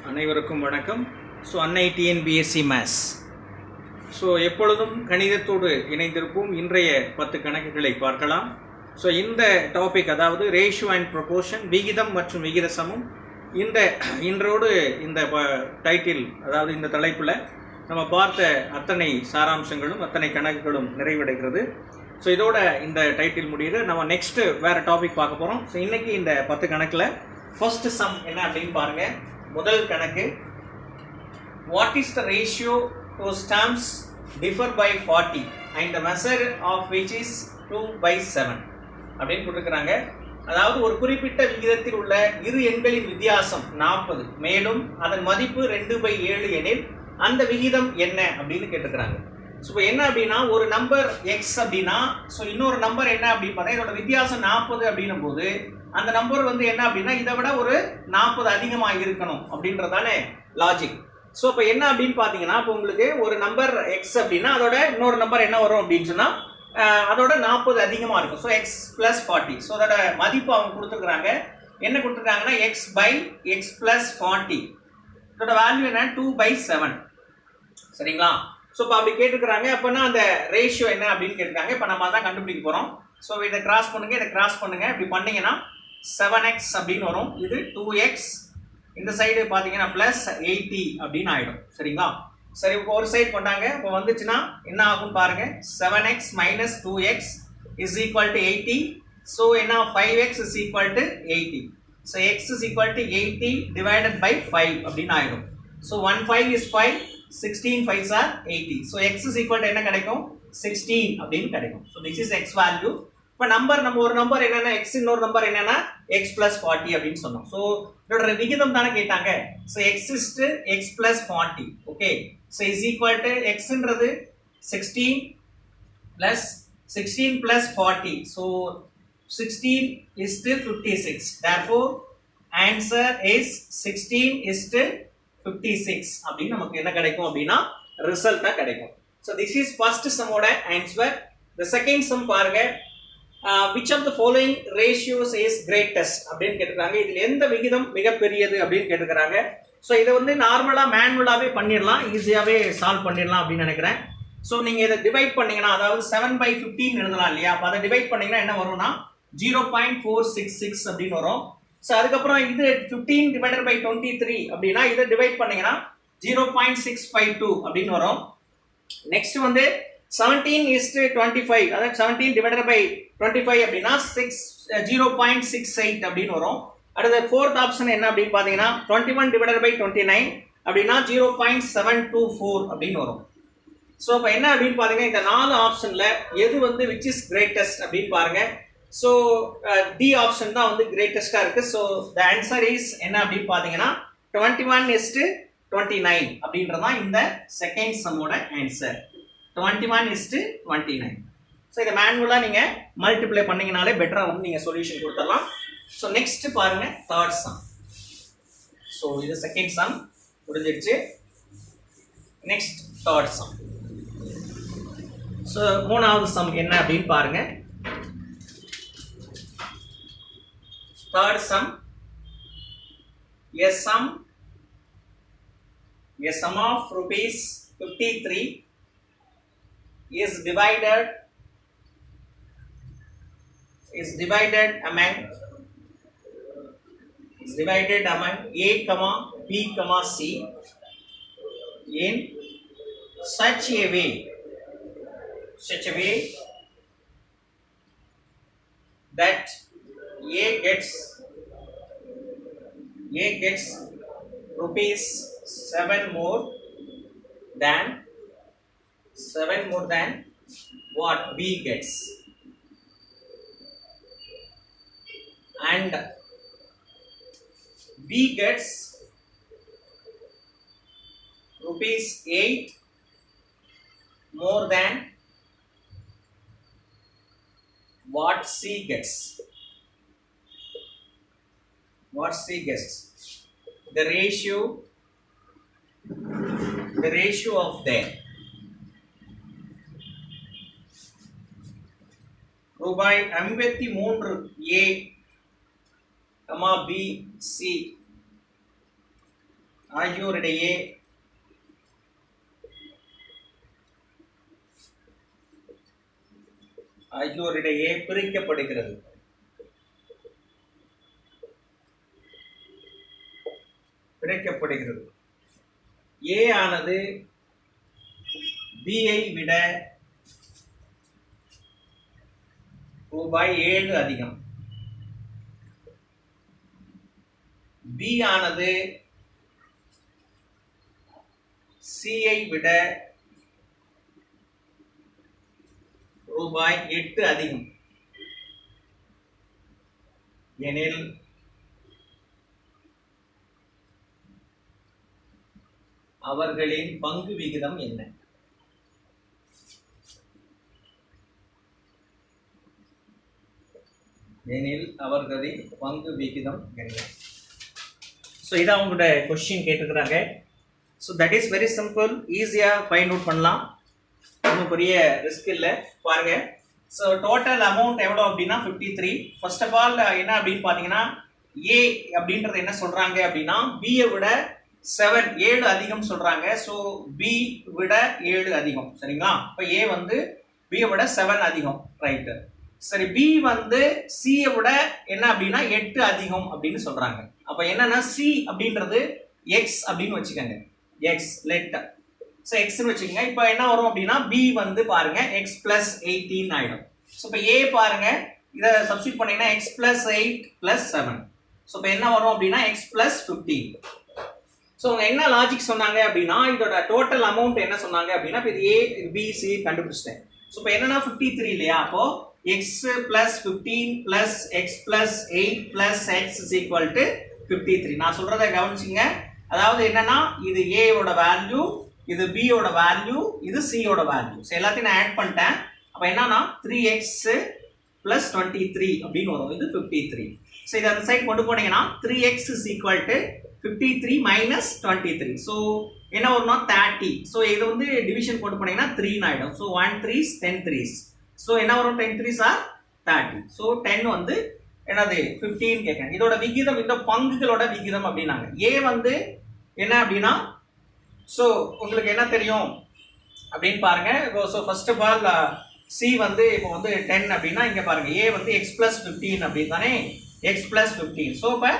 அனைவருக்கும் வணக்கம். அன்னை டிஎன்பிஎஸ்சி மேத்ஸ். எப்பொழுதும் கணிதத்தோடு இணைந்திருப்போம். இன்றைய 10 கணக்குகளை பார்க்கலாம். இந்த டாபிக், அதாவது ரேஷியோ அண்ட் ப்ரொபோர்ஷன், விகிதம் மற்றும் விகித சமம், இன்றோடு இந்த டைட்டில், அதாவது இந்த தலைப்பில் நம்ம பார்த்த அத்தனை சாராம்சங்களும் அத்தனை கணக்குகளும் நிறைவடைகிறது. இதோட இந்த டைட்டில் முடியுது. நம்ம நெக்ஸ்ட் வேறு டாபிக் பார்க்க போகிறோம். இன்னைக்கு இந்த 10 கணக்கில் ஃபர்ஸ்ட் சம் என்ன அப்படின்னு பாருங்க. முதல் கணக்கு, what is the ratio whose terms differ by 40 and the measure of which is 2/7 அப்படின்னு கொடுக்குறாங்க. அதாவது ஒரு குறிப்பிட்ட விகிதத்தில் உள்ள இரு எண்களின் வித்தியாசம் 40, மேலும் அதன் மதிப்பு 2/7 எனில் அந்த விகிதம் என்ன அப்படின்னு கேட்டுக்கிறாங்க. இப்போ என்ன அப்படின்னா, ஒரு நம்பர் எக்ஸ் அப்படின்னா இன்னொரு நம்பர் என்ன அப்படின்னு பார்த்தா இதோட வித்தியாசம் 40 அப்படின்னும் போது அந்த நம்பர் என்ன அப்படின்னா இதை விட ஒரு 40 அதிகமாக இருக்கணும் அப்படின்றதானே லாஜிக். இப்போ என்ன அப்படின்னு பார்த்தீங்கன்னா, இப்போ உங்களுக்கு ஒரு நம்பர் எக்ஸ் அப்படின்னா அதோட இன்னொரு நம்பர் என்ன வரும் அப்படின்னு சொன்னால் அதோட 40 அதிகமாக இருக்கும். எக்ஸ் + 40. அதோட மதிப்பு அவங்க கொடுத்துருக்குறாங்க. என்ன கொடுத்துருக்காங்கன்னா x/x + 40. இதோட வேல்யூ என்ன, 2/7. சரிங்களா? இப்போ அப்படி கேட்டுக்கிறாங்க. அப்போனா அந்த ரேஷியோ என்ன அப்படின்னு கேட்டுருக்காங்க. இப்போ நம்ம தான் கண்டுபிடிக்க போகிறோம். இதை கிராஸ் பண்ணுங்க, இதை கிராஸ் பண்ணுங்க. இப்படி பண்ணீங்கன்னா 7x அப்படின்னு வரும். இது 2x. இந்த சைடு பார்த்தீங்கன்னா +80 அப்படின்னு ஆகிடும். சரிங்களா? சரி, இப்போ ஒரு சைடு பண்ணாங்க. இப்போ வந்துச்சுன்னா என்ன ஆகும் பாருங்க. 7x - 2x = 80. என்ன, 5x = 80. x = 80 / 5 அப்படின்னு ஆகிடும். 1 5 is 5, 16 5s are 80. x = என்ன கிடைக்கும், 16 அப்படின்னு கிடைக்கும். this is x value. இப்போ நம்ம ஒரு நம்பர் என்னன்னா x, இன்னொரு நம்பர் என்னன்னா x + 40 அப்படின்னு சொன்னோம். இதோட விகிதம் தானே கேட்டாங்க. x + x + 40. Okay, is equal to xன்றது 16 + 40. 16 is to 56. Therefore answer is 16 to 56 அப்படின்னு நமக்கு என்ன கிடைக்கும் அப்படின்னா ரிசல்ட்டா கிடைக்கும். this is first sum ஓட answer. The second sum பாருங்க. which of the following ratios is greatest அப்படின்னு கேட்டிருக்காங்க. இதில் எந்த விகிதம் மிகப்பெரியது அப்படின்னு கேட்டிருக்காங்க. இதை நார்மலாக மேனுவலாகவே பண்ணிடலாம், ஈஸியாகவே சால்வ் பண்ணிடலாம் அப்படின்னு நினைக்கிறேன். நீங்கள் இதை டிவைட் பண்ணீங்கன்னா, அதாவது 7/15 எழுதலாம் இல்லையா? அப்போ அதை டிவைட் பண்ணீங்கன்னா என்ன வரும்னா 0.466 அப்படின்னு வரும். அதுக்கப்புறம் இது 15 / 23 அப்படின்னா இதை டிவைட் பண்ணீங்கன்னா 0.652 அப்படின்னு வரும். நெக்ஸ்ட் 17 = 25, அதாவது 17 / 25 அப்படின்னா 0.68 அப்படின்னு வரும். அடுத்த ஃபோர்த் ஆப்ஷன் என்ன அப்படின்னு பார்த்தீங்கன்னா 21 / 29 அப்படின்னா 0.724 அப்படின்னு வரும். இப்போ என்ன அப்படின்னு பார்த்தீங்கன்னா இந்த 4 ஆப்ஷனில் எது which is greatest அப்படின்னு பாருங்க. டி ஆப்ஷன் தான் கிரேட்டஸ்டா இருக்கு. the answer is என்ன அப்படின்னு பார்த்தீங்கன்னா 21 - 29 அப்படின்றதான் இந்த செகண்ட் சம்மோட ஆன்சர். 21 - 29. இதை மேனுவலாக நீங்கள் மல்டிப்ளை பண்ணீங்கனாலே பெட்டராக நீங்கள் சொல்யூஷன் கொடுத்துடலாம். நெக்ஸ்ட் பாருங்க, தேர்ட் சம். இது செகண்ட் சம் முடிஞ்சிருச்சு. Next third sum. மூணாவது சம் என்ன அப்படின்னு பாருங்க. Third sum, a sum of rupees 53 is divided among A, B, C in such a way that A gets rupees 7 more than what B gets, and B gets rupees 8 more than what C gets. The ratio of them. ரூபாய் 53 A, B, C ஆகியோரிடையே பிரிக்கப்படுகிறது. A ஆனது B ஐ விட ரூபாய் 7 அதிகம். B ஆனது C ஐ விட ரூபாய் 8 அதிகம் எனில் அவர்களின் பங்கு விகிதம் என்ன? ஸோ இதான் உங்களோட கொஸ்டின் கேட்டுக்கிறாங்க. So that is very simple, ஈஸியாக ஃபைண்ட் அவுட் பண்ணலாம், ஒன்றும் பெரிய ரிஸ்க் இல்லை. பாருங்க, ஸோ டோட்டல் அமௌண்ட் எவ்வளோ அப்படின்னா 53. ஃபர்ஸ்ட் ஆஃப் ஆல் என்ன அப்படின்னு பார்த்தீங்கன்னா ஏ அப்படின்றது என்ன சொல்கிறாங்க அப்படின்னா பியை விட 7 அதிகம் சொல்கிறாங்க. ஸோ பி விட 7 அதிகம், சரிங்களா? இப்போ ஏ வந்து பியை விட 7 அதிகம், ரைட்டு. சரி, பி வந்து சியை விட என்ன அப்படின்னா 8 அதிகம் அப்படின்னு சொல்கிறாங்க. அப்போ என்னன்னா சி அப்படின்றது எக்ஸ் அப்படின்னு வச்சுக்கோங்க, எக்ஸ் லெட் ஸோ எக்ஸ்ன்னு வச்சுக்கோங்க. இப்போ என்ன வரும் அப்படின்னா பி வந்து பாருங்க எக்ஸ் பிளஸ் 18 ஆயிடும். ஸோ இப்போ ஏ பாருங்க, இதை சப்ஸ்டியூட் பண்ணீங்கன்னா எக்ஸ் பிளஸ் 8 பிளஸ் 7. ஸோ இப்போ என்ன வரும் அப்படின்னா எக்ஸ் பிளஸ் 15. ஸோ அவங்க என்ன லாஜிக் சொன்னாங்க அப்படின்னா இதோட டோட்டல் அமௌண்ட் என்ன சொன்னாங்க அப்படின்னா இப்போ இது ஏ இது பி சி கண்டுபிடிச்சிட்டேன். ஸோ இப்போ என்னன்னா 53 இல்லையா? அப்போ X plus 15 plus X plus 8 plus X is equal to 53. நான் சொல்றதை கவனிச்சிங்க. அதாவது என்னன்னா இது ஏயோட வேல்யூ, இது பியோட வேல்யூ, இது சியோட வேல்யூ. ஸோ எல்லாத்தையும் நான் ஆட் பண்ணிட்டேன். அப்போ என்னன்னா 3x பிளஸ் 23 அப்படின்னு வரும். இது 53. ஸோ இதை அந்த சைட் கொண்டு போனீங்கன்னா 3x is equal to 53 minus 23. So என்ன வரும்னா 30. ஸோ இது வந்து டிவிஷன் கொண்டு போனீங்கன்னா 3 ஆயிடும். So 1 3s 10 3s. ஸோ என்ன வரும் 10 3s ஆர் 30. ஸோ 10 வந்து என்னது 15 கேட்குறேன். இதோட விகிதம், இந்த பங்குகளோட விகிதம் அப்படின்னாங்க. ஏ வந்து என்ன அப்படின்னா ஸோ உங்களுக்கு என்ன தெரியும் அப்படின்னு பாருங்க. So first of all C வந்து இப்போ வந்து 10 அப்படின்னா இங்கே பாருங்க ஏ வந்து எக்ஸ் பிளஸ் 15 அப்படின்னு தானே, எக்ஸ் பிளஸ் 15. ஸோ இப்போ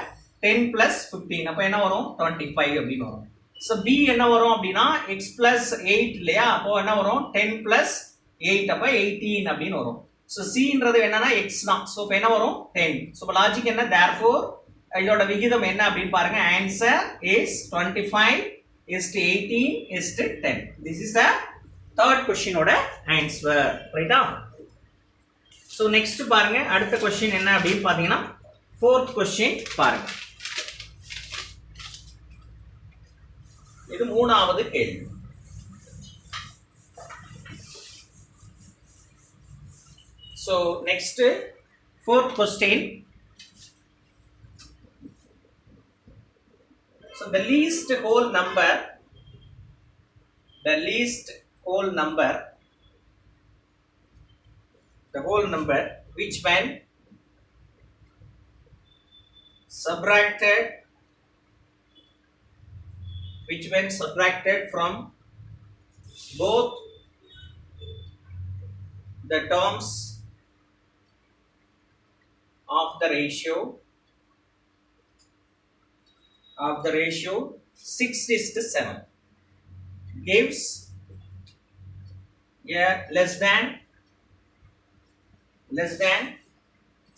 10 பிளஸ் 15 அப்போ என்ன வரும் 25 அப்படின்னு வரும். ஸோ பி என்ன வரும் அப்படின்னா எக்ஸ் பிளஸ் 8 இல்லையா? அப்போ என்ன வரும் 10 பிளஸ் 8 அப்போ 18 அப்படின்னு வரும். ஸோ சின்றது என்னன்னா எக்ஸ் தான். ஸோ இப்போ என்ன வரும் 10. ஸோ இப்போ லாஜிக் என்ன, தேர்ஃபோர் இதோட விகிதம் என்ன அப்படின்னு பாருங்க. Answer is 25 is to 18 is to 10. This is the third question ஓட answer, ரைட்டா? So next பாருங்க, அடுத்த question என்ன அப்படின்னு பாத்தீங்கன்னா fourth question பாருங்க. இது மூணாவது கேள்வி. So next fourth question. So the least whole number which when subtracted from both the terms of the ratio 6:7 gives a less than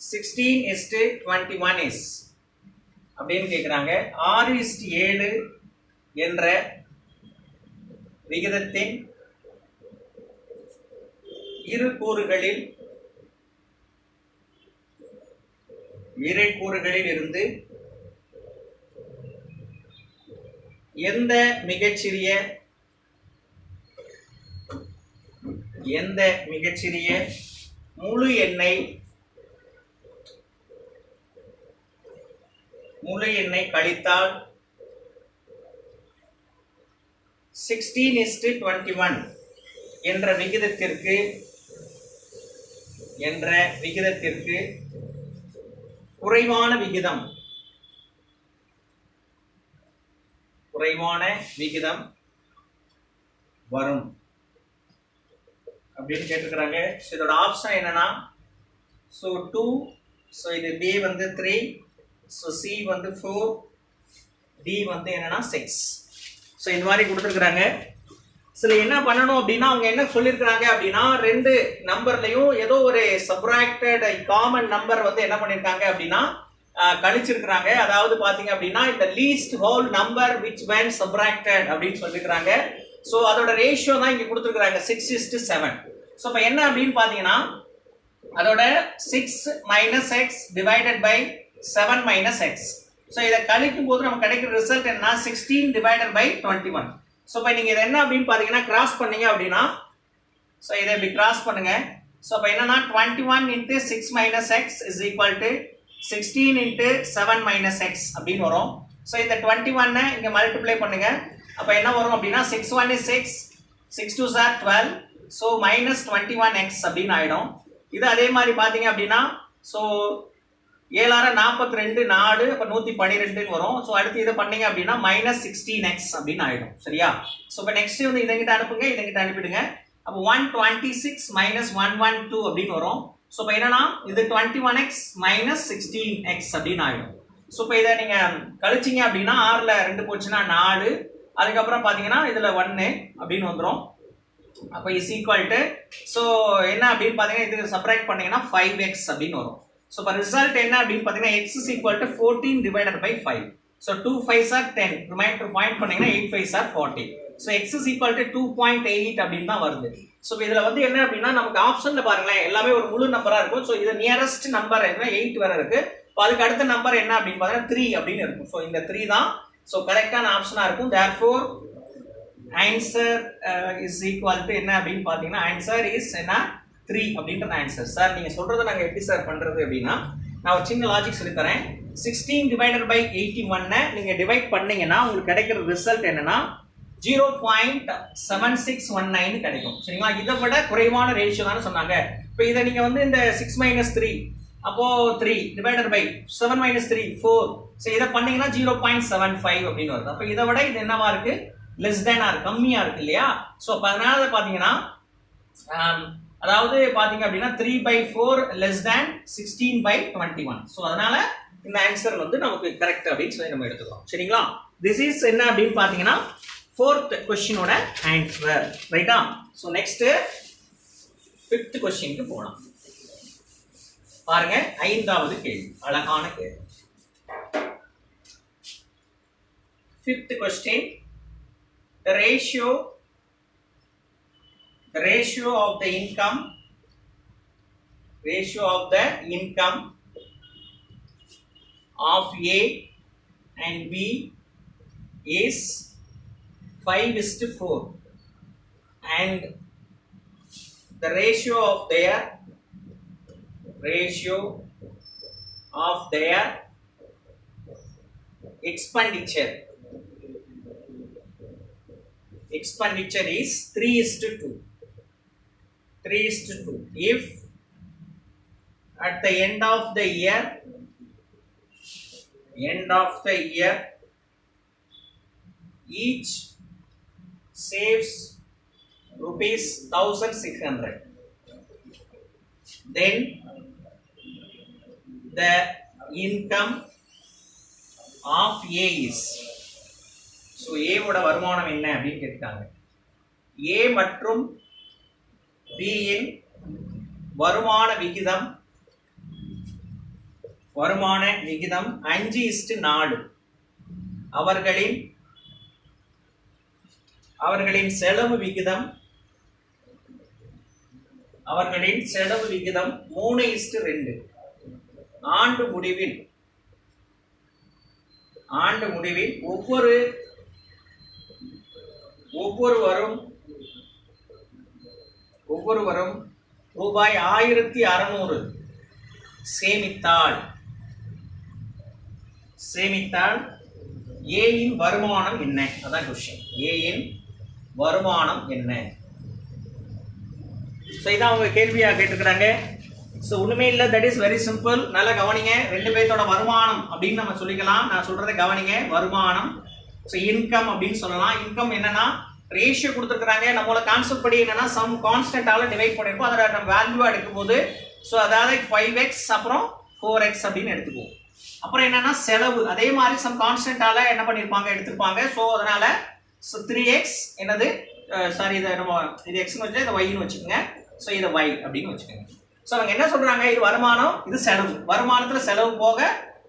16:21 is அப்படின்னு கேட்குறாங்க. 6:7 என்ற விகிதத்தின் இரு கூறுகளில் இருந்து எந்த மிகச்சிறிய முழு எண்ணை கழித்தால் 16:21 என்ற விகிதத்திற்கு குறைவான குறைவான விகிதம் வரும் அப்படின்னு கேட்டிருக்கிறாங்க. ஸோ இதோட ஆப்ஷன் என்னன்னா, ஸோ 2, ஸோ இது பி வந்து 3, ஸோ சி வந்து 4, டி வந்து என்னன்னா 6. ஸோ இந்த மாதிரி கொடுத்துருக்குறாங்க. சில என்ன பண்ணணும் அப்படின்னா, அவங்க என்ன சொல்லியிருக்கிறாங்க அப்படின்னா, ரெண்டு நம்பர்லையும் ஏதோ ஒரு சப்ராக்டட் காமன் நம்பர் வந்து என்ன பண்ணியிருக்காங்க அப்படின்னா கழிச்சிருக்கிறாங்க. அதாவது பாத்தீங்க அப்படின்னா இந்த least whole number which when subtracted அப்படின்னு சொல்லியிருக்கிறாங்க. ஸோ அதோட ரேஷியோ தான் இங்க கொடுத்துருக்காங்க 6:7. ஸோ இப்போ என்ன அப்படின்னு பாத்தீங்கன்னா, அதோட 6 minus X divided by 7 minus X. So இதை கழிக்கும் போது நமக்கு கிடைக்கிற ரிசல்ட் என்ன, 16 டிவைடட் பை 21. ஸோ இப்போ நீங்க இதை என்ன அப்படின்னு பாத்தீங்கன்னா கிராஸ் பண்ணீங்க அப்படின்னா, ஸோ இதை இப்படி கிராஸ் பண்ணுங்க. ஸோ இப்போ என்னன்னா 21 into 6 minus x is equal to 16 into 7 minus x அப்படின்னு வரும். ஸோ இந்த 21 இங்க மல்டிப்ளை பண்ணுங்க. அப்போ என்ன வரும் அப்படின்னா 6 1 is 6, 6 2s are 12, so minus 21x அப்படின்னு ஆயிடும். இது அதே மாதிரி பார்த்தீங்க அப்படின்னா, ஸோ 7 6 42 4, அப்போ 112 வரும். ஸோ அடுத்து இதை பண்ணீங்க அப்படின்னா மைனஸ் 16x அப்படின்னு ஆயிடும். சரியா? ஸோ இப்போ நெக்ஸ்ட் வந்து இதங்கிட்ட அனுப்புங்க, இதங்கிட்ட அனுப்பிடுங்க. அப்போ 126 மைனஸ் 112 அப்படின்னு வரும். ஸோ இப்போ என்னன்னா இது 21x மைனஸ் 16x அப்படின்னு ஆயிடும். ஸோ இப்போ இதை நீங்க கழிச்சிங்க அப்படின்னா 6ல் 2 போச்சுன்னா 4, அதுக்கப்புறம் பார்த்தீங்கன்னா இதில் 1 அப்படின்னு வந்துடும். அப்போ இஸ் ஈக்குவல் டு, ஸோ என்ன அப்படின்னு பார்த்தீங்கன்னா இது சப்ராக்ட் பண்ணீங்கன்னா 5x அப்படின்னு வரும். ஸோ இப்போ ரிசல்ட் என்ன அப்படின்னு பார்த்தீங்கன்னா x is equal to 14 divided by 5. So 2 5s are 10, remainder point பண்ணீங்கன்னா 8 5s are 40. So x is equal to 2.8 அப்படின்னு தான் வருது. ஸோ இதில் வந்து என்ன அப்படின்னா நமக்கு ஆப்ஷனில் பாருங்களேன் எல்லாமே ஒரு முழு நம்பராக இருக்கும். ஸோ இது நியரஸ்ட் நம்பர் என்ன 8 வரை இருக்கு. இப்போ அதுக்கு அடுத்த நம்பர் என்ன அப்படின்னு பார்த்தீங்கன்னா 3 அப்படின்னு இருக்கும். ஸோ இந்த 3 தான் ஸோ கரெக்டான ஆப்ஷனாக இருக்கும். therefore answer is equal to என்ன அப்படின்னு பார்த்தீங்கன்னா ஆன்சர் இஸ் என்ன 3 அப்படின்ற ஆன்சர். சார் நீங்கள் சொல்கிறத நாங்கள் எப்படி சார் பண்ணுறது அப்படின்னா, நான் ஒரு சின்ன லாஜிக் சொல்லி தரேன். 16 டிவைடட் பை 81 நீங்கள் டிவைட் பண்ணீங்கன்னா உங்களுக்கு கிடைக்கிற ரிசல்ட் என்னன்னா 0.7619 கிடைக்கும். சரிங்களா? இதை விட குறைவான ரேஷியோ தானே சொன்னாங்க. இப்போ இதை நீங்கள் வந்து இந்த 6 மைனஸ் 3 அப்போ 3 டிவைடட் பை 7 மைனஸ் 3 4. ஸோ இதை பண்ணீங்கன்னா 0.75 அப்படின்னு வருது. அப்போ இதை விட இது என்னவா இருக்கு, லெஸ் தேனா இருக்கு, கம்மியா இருக்கு இல்லையா? ஸோ அப்போ அதனால பார்த்தீங்கன்னா அதாவது பார்த்தீங்க அப்படின்னா 3/4 லெஸ் தேன் 16/21. ஸோ அதனால இந்த ஆன்சர் வந்து நமக்கு கரெக்ட் அப்படின்னு சொல்லி நம்ம எடுத்துக்கலாம். சரிங்களா? திஸ் இஸ் என்ன அப்படின்னு பார்த்தீங்கன்னா 4th கொஸ்டினோட ஆன்சர். ரைட்டா? ஸோ நெக்ஸ்ட் 5th கொஸ்டினுக்கு போகலாம். பாருங்க 5வது கேள்வி, அழகான கேள்வி. 5th question, the ratio of the income of A and B is 5:4 and the ratio of their expenditure is 3:2. If at the end of the year each saves rupees 1,600, then the income of A is, so A ஓட வருமானம் என்ன அப்படின்னு கேட்டாங்க. A மற்றும் B இன் வருமான விகிதம் 5:4. அவர்களின் செலவு விகிதம் 3:2. ஆண்டு முடிவில் ஒவ்வொருவரும் ரூபாய் 1600 சேமித்தால் A இன் வருமானம் என்ன? அதான் கொஸ்டின். A இன் வருமானம் என்ன? ஸோ இதான் அவங்க கேள்வியாக கேட்டுக்கிறாங்க. ஸோ ஒன்றுமே இல்லை, தட் இஸ் வெரி சிம்பிள். நல்லா கவனிங்க. 2 பேர்த்தோட வருமானம் அப்படின்னு நம்ம சொல்லிக்கலாம். நான் சொல்றதை கவனிங்க. வருமானம் ஸோ இன்கம் அப்படின்னு சொல்லலாம். இன்கம் என்னன்னா ரேஷியோ கொடுத்துருக்காங்க, நம்மளோட கான்செப்ட் படி என்னன்னா சம் கான்ஸ்டன்டால டிவைட் பண்ணிருக்கோம், அதோட நம்ம வேல்யூ எடுக்கும் போது ஸோ அதாவது 5x அப்புறம் 4x அப்படின்னு எடுத்துக்குவோம். அப்புறம் என்னன்னா செலவு அதே மாதிரி சம் கான்ஸ்டன்டால என்ன பண்ணிருப்பாங்க எடுத்துருப்பாங்க. ஸோ அதனால 3x என்னது சாரி இதை நம்ம இது எக்ஸ்னு வச்சு இதை ஒய்னு வச்சுக்கோங்க. ஸோ இதை y அப்படின்னு வச்சுக்கோங்க. ஸோ அவங்க என்ன சொல்றாங்க, இது வருமானம் இது செலவு, வருமானத்துல செலவு போக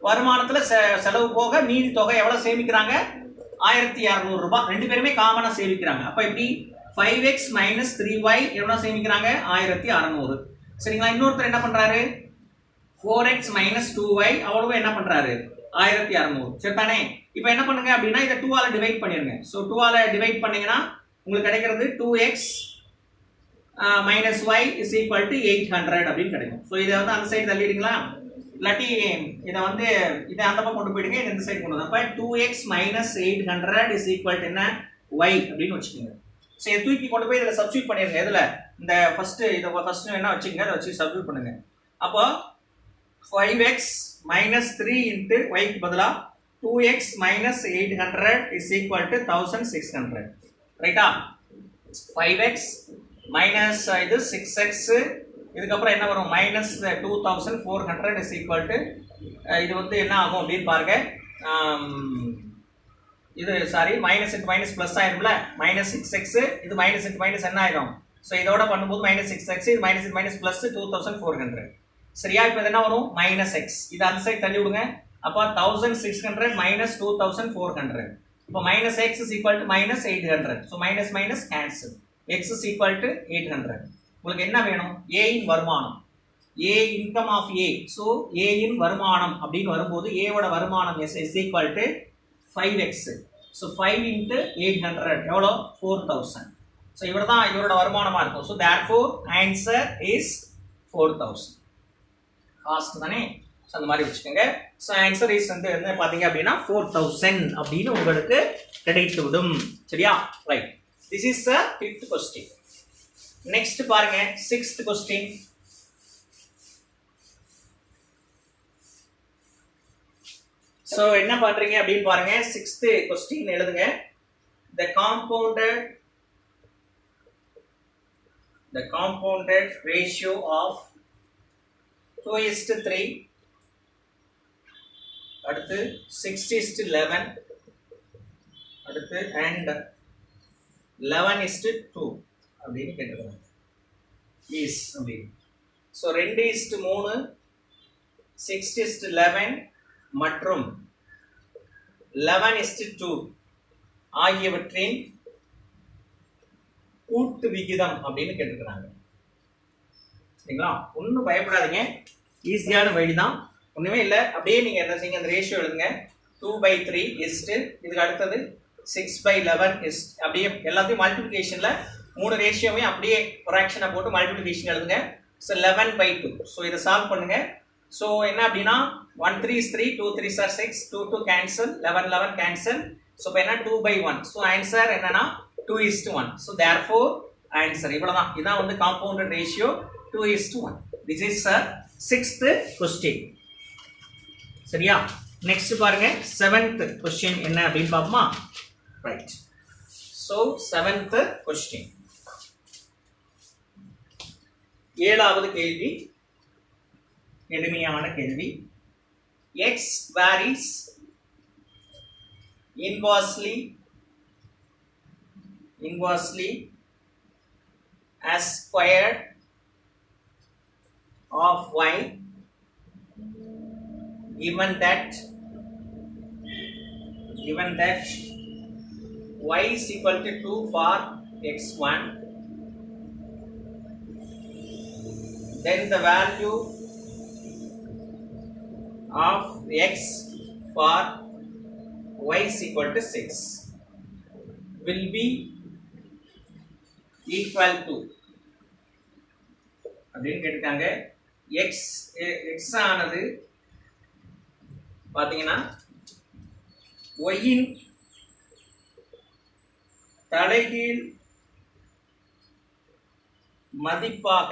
வருமானத்துல செலவு போக மீதி தொகை எவ்வளவு சேமிக்கிறாங்க 1200 ரூபாய், ரெண்டு பேருமே காமனா சேமிக்கிறாங்க. அப்ப எப்படி 5x மைனஸ் 3y எவ்வளவு சேமிக்கிறாங்க 1600. சரிங்களா. இன்னொருத்தர் என்ன பண்றாரு 4x மைனஸ் 2y அவ்வளவு என்ன பண்றாரு 1600. சரிதானே. இப்போ என்ன பண்ணுங்க அப்படின்னா இதை 2 ஆல டிவைட் பண்ணிருங்க. ஸோ 2 ஆல டிவைட் பண்ணீங்கன்னா உங்களுக்கு கிடைக்கிறது 2x minus y is equal to 800 அப்படின்னு கிடைக்கும். ஸோ இதை வந்து அந்த சைடு தள்ளிடுங்களா, இல்லாட்டி இதை வந்து இதை அந்த பக்கம் கொண்டு போயிடுங்க, இந்த சைடு கொண்டு வந்து அப்போ 2x minus 800 is equal to என்ன y அப்படின்னு வச்சுக்கோங்க. ஸோ இதை தூக்கி கொண்டு போய் இதில் சப்ஸ்டியூட் பண்ணிடுங்க. இதில் இந்த ஃபர்ஸ்ட் இதை ஃபர்ஸ்ட் என்ன வச்சுக்கோங்க, அதை வச்சு சப்ஸ்டியூட் பண்ணுங்க. அப்போ 5x மைனஸ் 3 இன்ட்டு yக்கு பதிலாக 2x minus 800 is equal to 1600. ரைட்டா. 5x மைனஸ் இது 6x இதுக்கப்புறம் என்ன வரும் மைனஸ் 2400 இஸ் ஈக்குவல் டு இது வந்து என்ன ஆகும் அப்படின்னு பாருங்க, இது sorry minus into minus plus ஆயிரும்ல, மைனஸ் 6x இது மைனஸ் இன்ட்டு மைனஸ் என்ன ஆயிரும். ஸோ இதோட பண்ணும்போது மைனஸ் 6x இது மைனஸ் இன்ட்டு மைனஸ் பிளஸ் 2400. சரியா. இப்போ இது என்ன வரும் மைனஸ் x, இது அந்த சைடு தள்ளி விடுங்க. அப்போ 1600 மைனஸ் 2400. இப்போ minus x is equal to minus 800. So minus minus cancel, x is equal to 800. உங்களுக்கு என்ன வேணும் a இன் வருமானம், a income of a. So a இன் வருமானம் அப்படின்னு வரும்போது a ஓட வருமானம் is equal to 5x. So 5 into 800 எவ்வளோ 4000. ஸோ இவர் தான் இவரோட வருமானமாக இருக்கும். So therefore answer is 4000. Cost தானே. ஸோ அந்த மாதிரி வச்சுக்கோங்க. ஸோ ஆன்சர் இஸ் வந்து என்ன பார்த்தீங்க அப்படின்னா 4000 அப்படின்னு உங்களுக்கு கிடைத்து விடும். சரியா. Right. This is the 5th question. Next பாருங்க 6th question. ஸோ என்ன பண்றீங்க அப்படின்னு பாருங்க 6th question எழுதுங்க. The compounded ratio of 2:3 அடுத்து 6:11 அடுத்து and 11:2 அப்படின்னு கேட்டுக்கிறாங்க இஸ் அப்படின்னு. ஸோ 2:3 6:11 மற்றும் 11:2 ஆகியவற்றின் கூட்டு விகிதம் அப்படின்னு கேட்டுக்கிறாங்க. சரிங்களா. ஒன்றும் பயப்படாதீங்க, ஈஸியான வழிதான், ஒன்றுமே இல்லை. அப்படியே நீங்கள் என்ன செய்யுங்க அந்த ரேஷியோ எழுதுங்க. 2/3 இஸ்ட்டு இதுக்கு அடுத்தது 6/11 இஸ் அப்படியே எல்லாத்தையும் மல்டிப்ளிகேஷனில் 3 ரேஷியோவையும் அப்படியே ஃப்ராக்ஷனை போட்டு மல்டிப்ளிகேஷன் எழுதுங்க. ஸோ 11/2. ஸோ இதை சால்வ் பண்ணுங்க. ஸோ என்ன அப்படின்னா 1 3 is 3, 2 3s are 6, 2 2 cancel, 11 11 cancel. So இப்போ என்ன 2/1. ஸோ ஆன்சர் என்னன்னா 2:1. ஸோ therefore ஆன்சர் இவ்வளோதான். இதான் வந்து compounded ratio 2:1. This is 6th question. சரியா. நெக்ஸ்ட் பாருங்க 7th question என்ன அப்படின்னு பார்ப்போமா. ரைட். ஸோ 7th question 7வது கேள்வி எளிமையான கேள்வி. x varies inversely as square of y given that y is equal to 2 for x1, then the value of x for y is equal to 6 will be equal to அப்படின்னு கேட்டிருக்காங்க. x ஆனது பார்த்தீங்கன்னா y இன் தலைகீழ் மதிப்பாக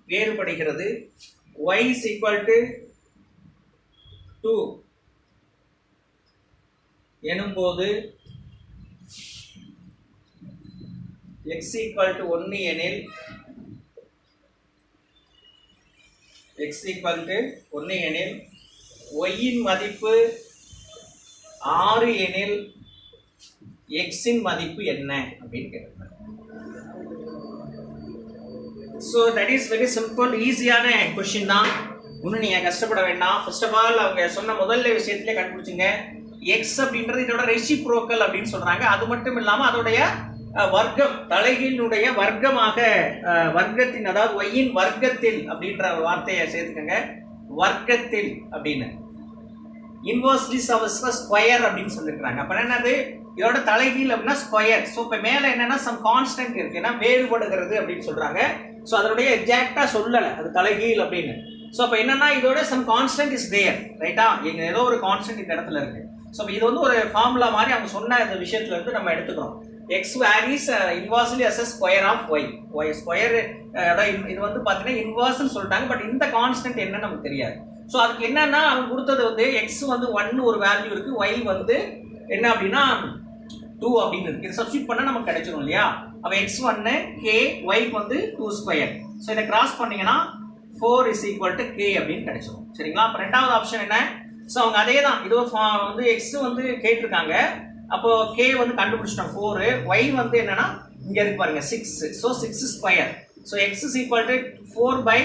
வேறுபடுகிறது. y is equal to 2 எனும்போது x equal to 1 எனில் y இன் மதிப்பு 6 எனில் x இன் மதிப்பு என்ன அப்படின்னு கேட்கிறாங்க. So that is very simple, ஈஸியான கொஸ்டின் தான். இன்னும் நீங்கள் கஷ்டப்பட வேண்டாம். ஃபர்ஸ்ட் ஆஃப் ஆல் அவங்க சொன்ன முதல்ல விஷயத்திலே கண்டுபிடிச்சிங்க. எக்ஸ் அப்படின்றது இதோட ரெசிப்ரோக்கல் அப்படின்னு சொல்றாங்க. அது மட்டும் இல்லாமல் அதோடைய வர்க்கம், தலைகீழினுடைய வர்க்கமாக, வர்க்கத்தின், அதாவது ஒய்யின் வர்க்கத்தில் அப்படின்ற ஒரு வார்த்தையை சேர்த்துக்கங்க. வர்க்கத்தில் அப்படின்னு இன்வர்ஸ்லி ஸ்கொயர் அப்படின்னு சொல்லியிருக்காங்க. அப்போ என்னது, இதோட தலைகீழ் அப்படின்னா ஸ்கொயர். ஸோ இப்போ மேலே என்னன்னா சம் கான்ஸ்டன்ட் இருக்கு, ஏன்னா வேறுபடுகிறது அப்படின்னு சொல்றாங்க. ஸோ அதனுடைய எக்ஸாக்டா சொல்லலை அது தலைகீழ் அப்படின்னு. ஸோ அப்போ என்னன்னா இதோட சம் கான்ஸ்டன்ட் இஸ் தேர், ரைட்டா? எங்க ஏதோ ஒரு கான்ஸ்டன்ட் இந்த இடத்துல இருக்கு. ஸோ இது வந்து ஒரு ஃபார்முலா மாதிரி அவங்க சொன்ன இந்த விஷயத்துல இருந்து நம்ம எடுத்துக்கிறோம். X varies inversely as square of Y. Y square, இது வந்து பார்த்தீங்கன்னா இன்வர்ஸ்ன்னு சொல்லிட்டாங்க. பட் இந்த கான்ஸ்டன்ட் என்னன்னு நமக்கு தெரியாது. ஸோ அதுக்கு என்னன்னா அவங்க கொடுத்தது வந்து எக்ஸ் வந்து 1 ஒரு வேல்யூ இருக்கு, ஒய் வந்து என்ன அப்படின்னா 2 அப்படின்னு இருக்கு. இதை சப்ஸ்டிட் பண்ணா நமக்கு கிடைச்சிடும் இல்லையா? அப்ப x1 k, y வந்து 2 ஸ்கொயர். ஸோ இதை கிராஸ் பண்ணீங்கன்னா 4 is equal to k அப்படின்னு கிடைச்சிடும். சரிங்களா? அப்ப ரெண்டாவது ஆப்ஷன் என்ன? ஸோ அவங்க அதே தான், இது வந்து x வந்து கேட்டிருக்காங்க. அப்போ k வந்து கண்டுபிடிச்சிட்டோம் 4, y வந்து என்னன்னா இங்க இருக்கு பாருங்க 6. So 6 square. So x is equal to 4 by,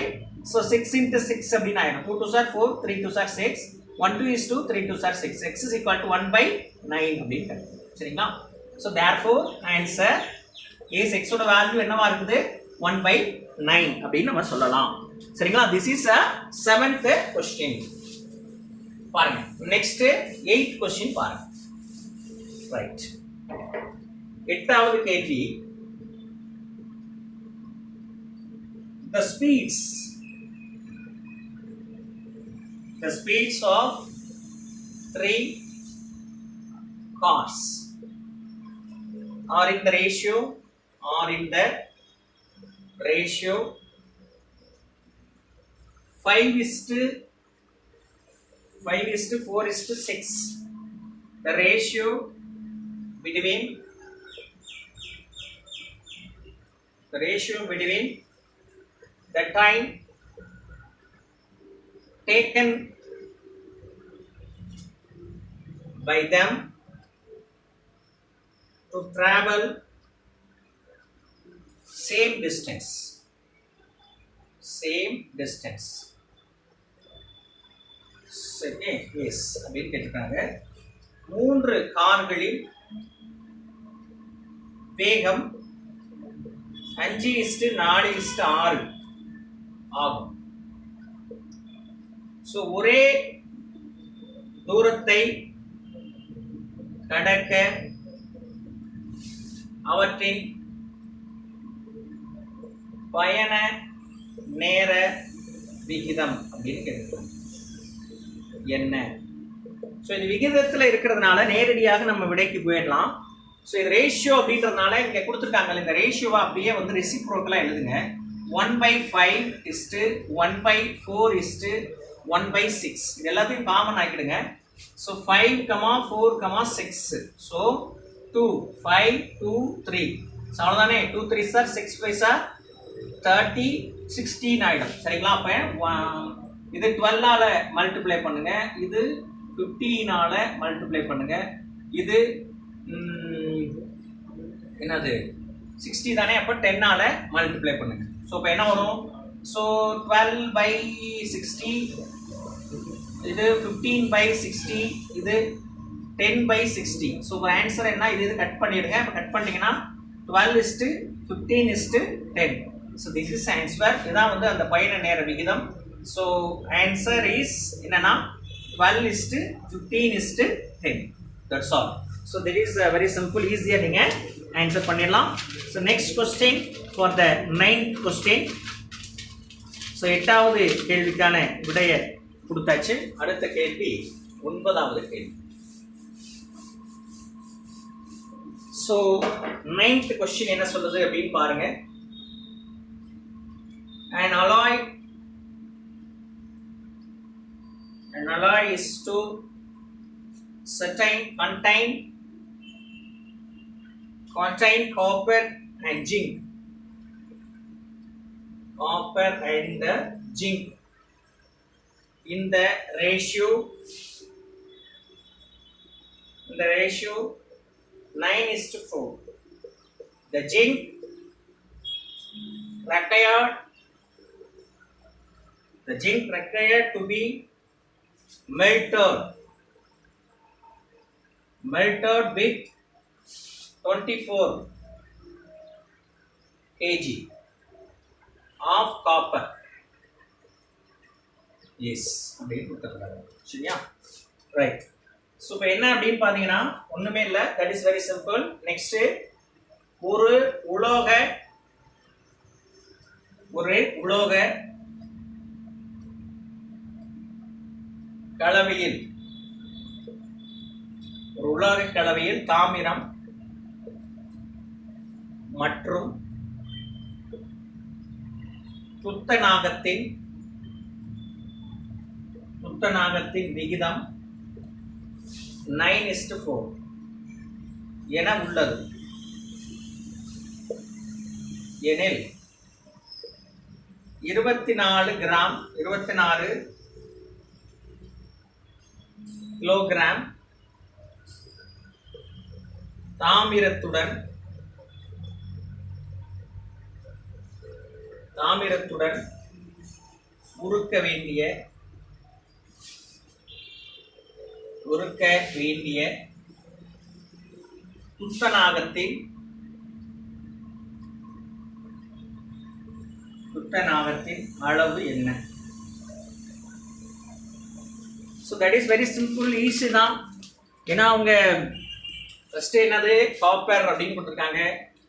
so 6 into 6 அப்படின்னு ஆயிடும். 2 2s are 4, 3 2s are 6, 1 2 is 2, 3 2s are 6. x is equal to 1 by 9 அப்படின்னு கிடைக்கும். சரிங்களா? So therefore answer is x ஓட வேல்யூ என்னவா இருக்குது 1 by 9 அப்படின்னு நம்ம சொல்லலாம். சரிங்களா? This is a 7th question. பாருங்க நெக்ஸ்ட் 8th question பாருங்க. ரைட், 8வது கேள்வி. the speeds of 3 cars are in the ratio 5:4:6. the ratio between the time taken by them to travel same distance. yes அப்படின்னு கேட்டிருக்காங்க. 3 கார்களின் வேகம் 5:4:6 ஆகும். ஸோ ஒரே தூரத்தை கடக்க அவற்றின் பயண நேர விகிதம் அப்படின்னு கேட்கிறோம் என்ன? ஸோ இது விகிதத்தில் இருக்கிறதுனால நேரடியாக நம்ம விடைக்கு போயிடலாம். ஸோ இது ரேஷியோ அப்படின்றதுனால இங்கே கொடுத்துருக்காங்க, இந்த ரேஷியோவை அப்படியே வந்து ரெசிப்ரோக்கலாக எழுதுங்க. 1/5:1/4:1/6. இது எல்லாத்தையும் காமன் ஆக்கிடுங்க. ஸோ 5,4,6. ஸோ 2 5 2 3. ஸோ அவ்வளோதானே. 2 3s are 6 5s are 30 16 ஆகிடும். சரிங்களா? அப்போ இது 12ஆல் மல்டிப்ளை பண்ணுங்க, இது 15ஆல் மல்டிப்ளை பண்ணுங்க, இது என்னது 60 தானே. அப்போ 10ஆல் மல்டிப்ளை பண்ணுங்க. ஸோ இப்போ என்ன வரும்? ஸோ 12/60, இது 15/60, இது 10/60. ஸோ ஒரு ஆன்சர் என்ன? இது கட் பண்ணிடுங்க. இப்போ கட் பண்ணிங்கன்னா 12:15:10. So this is answer. இதுதான் வந்து அந்த பயண நேர விகிதம். ஸோ ஆன்சர் இஸ் என்னன்னா 12:15:10. That's all. So this is very simple, ஈஸியாக நீங்கள் ஆன்சர் பண்ணிடலாம். So next question for the 9th question. So 8வது கேள்விக்கான விடையை கொடுத்தாச்சு. அடுத்த கேள்வி 9வது கேள்வி. ஸோ 9th கொஸ்டின் என்ன சொல்லுது அப்படின்னு பாருங்க. An alloy alloy is to contain copper and zinc. Copper and zinc in the ratio 9:4. The zinc required to be melted with 24 kg of copper. Yes, அப்படின்னு கொடுத்துருக்காங்க. சரியா? ரைட். ஸோ இப்போ என்ன அப்படின்னு பார்த்தீங்கன்னா ஒன்றுமே இல்லை, that is very simple. Next ஒரு உலோக கலவையில் தாமிரம் மற்றும் துத்தநாகத்தின் விகிதம் 9:4 என உள்ளது எனில் 24 கிலோகிராம் தாமிரத்துடன் உருக்க வேண்டிய துத்தநாகத்தின் அளவு என்ன? So that is very simple, easy தான். ஏன்னா அவங்க ஃபர்ஸ்ட் என்னது காப்பர் அப்படின்னு கொடுத்துருக்காங்க.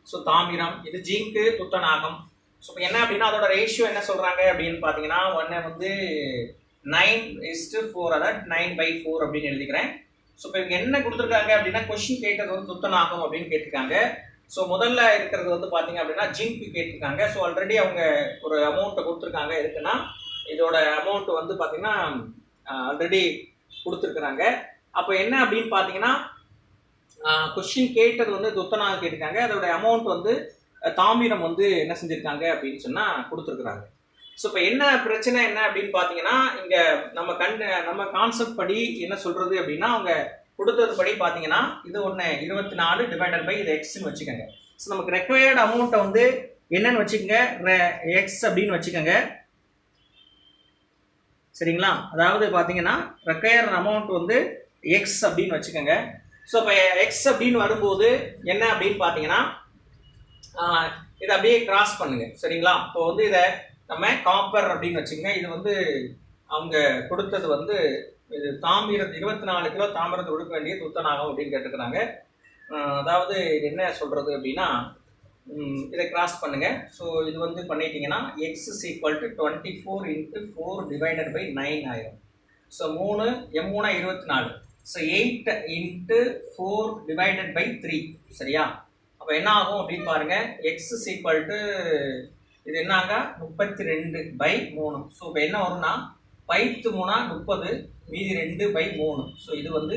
ஸோ தாமிரம், இது ஜிங்கு, துத்தநாகம். ஸோ இப்போ என்ன அப்படின்னா அதோட ரேஷியோ என்ன சொல்கிறாங்க அப்படின்னு பார்த்தீங்கன்னா ஒன்று வந்து 9:4, அதாவது 9/4 அப்படின்னு எழுதிக்கிறேன். ஸோ இப்போ இவங்க என்ன கொடுத்துருக்காங்க அப்படின்னா கொஸ்டின் கேட்டது வந்து துத்தநாகம் அப்படின்னு கேட்டிருக்காங்க. ஸோ முதல்ல இருக்கிறது வந்து பார்த்தீங்க அப்படின்னா ஜிங்க் கேட்டிருக்காங்க. ஸோ ஆல்ரெடி அவங்க ஒரு அமௌண்ட்டை கொடுத்துருக்காங்க. இருக்குன்னா இதோட அமௌண்ட் வந்து பார்த்தீங்கன்னா ஆல்ரெடி கொடுத்துருக்குறாங்க. அப்போ என்ன அப்படின்னு பார்த்தீங்கன்னா கொஸ்டின் கேட்டது வந்து துத்தநாகம் கேட்டிருக்காங்க. அதோட அமௌண்ட் வந்து தாமிரம் வந்து என்ன செஞ்சுருக்காங்க அப்படின்னு சொன்னால் கொடுத்துருக்குறாங்க. ஸோ இப்போ என்ன பிரச்சனை என்ன அப்படின்னு பார்த்தீங்கன்னா இங்கே நம்ம கான்செப்ட் படி என்ன சொல்கிறது அப்படின்னா அவங்க கொடுத்தது படி பார்த்தீங்கன்னா இது ஒன்று 24 டிவைடட் பை இது எக்ஸ்ன்னு வச்சுக்கோங்க. ஸோ நமக்கு ரெக்வயர்டு அமௌண்ட்டை வந்து என்னன்னு வச்சுக்கோங்க, எக்ஸ் அப்படின்னு வச்சுக்கோங்க. சரிங்களா? அதாவது பார்த்தீங்கன்னா ரெக்வயர்டு அமௌண்ட் வந்து எக்ஸ் அப்படின்னு வச்சுக்கோங்க. ஸோ இப்போ எக்ஸ் அப்படின்னு வரும்போது என்ன அப்படின்னு பார்த்தீங்கன்னா இதை அப்படியே கிராஸ் பண்ணுங்க. சரிங்களா? இப்போ வந்து இதை நம்ம காப்பர் அப்படின்னு வச்சுக்கோங்க. இது வந்து அவங்க கொடுத்தது வந்து இது தாமிரம் 24 கிலோ தாமிரத்தை கொடுக்க வேண்டிய துத்தநாகம் அப்படின்னு கேட்டுக்கிறாங்க. அதாவது இது என்ன சொல்கிறது அப்படின்னா இதை கிராஸ் பண்ணுங்க. ஸோ இது வந்து பண்ணிட்டீங்கன்னா X is equal to 24 × 4 divided by 9 ஆயிரும். ஸோ 3 3 24. So 8 × 4 divided by 3. சரியா? அப்போ என்ன ஆகும் அப்படின்னு பாருங்க, எக்ஸ் இஸ் ஈக்குவல் டு இது என்னாங்க 32/3. ஸோ இப்போ என்ன வரும்னா 5 3 30, மீதி 2/3. ஸோ இது வந்து